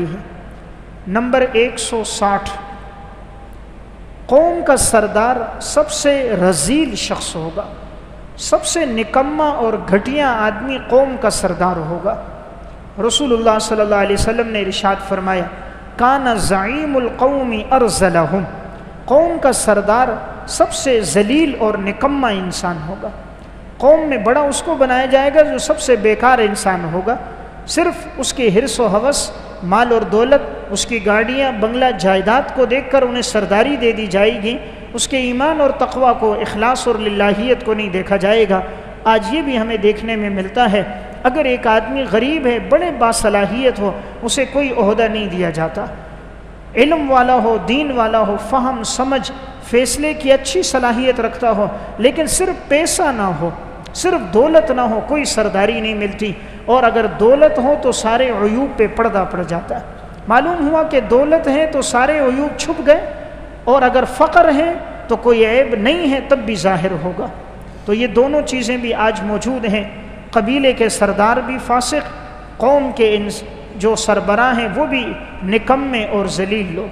ہے۔ نمبر 160، قوم کا سردار سب سے رذیل شخص ہوگا، سب سے نکما اور گھٹیا آدمی قوم کا سردار ہوگا۔ رسول اللہ صلی اللہ علیہ وسلم نے ارشاد فرمایا، کان زعیم القوم ارذلہم، قوم کا سردار سب سے ذلیل اور نکما انسان ہوگا۔ قوم میں بڑا اس کو بنایا جائے گا جو سب سے بیکار انسان ہوگا، صرف اس کی حرص و ہوس، مال اور دولت، اس کی گاڑیاں بنگلہ جائیداد کو دیکھ کر انہیں سرداری دے دی جائے گی، اس کے ایمان اور تقوی کو، اخلاص اور للہیت کو نہیں دیکھا جائے گا۔ آج یہ بھی ہمیں دیکھنے میں ملتا ہے، اگر ایک آدمی غریب ہے، بڑے باصلاحیت ہو، اسے کوئی عہدہ نہیں دیا جاتا، علم والا ہو، دین والا ہو، فہم سمجھ فیصلے کی اچھی صلاحیت رکھتا ہو، لیکن صرف پیسہ نہ ہو، صرف دولت نہ ہو، کوئی سرداری نہیں ملتی، اور اگر دولت ہو تو سارے عیوب پہ پردہ پڑ جاتا ہے۔ معلوم ہوا کہ دولت ہے تو سارے عیوب چھپ گئے، اور اگر فقر ہے تو کوئی عیب نہیں ہے تب بھی ظاہر ہوگا۔ تو یہ دونوں چیزیں بھی آج موجود ہیں، قبیلے کے سردار بھی فاسق، قوم کے جو سربراہ ہیں وہ بھی نکمے اور ذلیل لوگ۔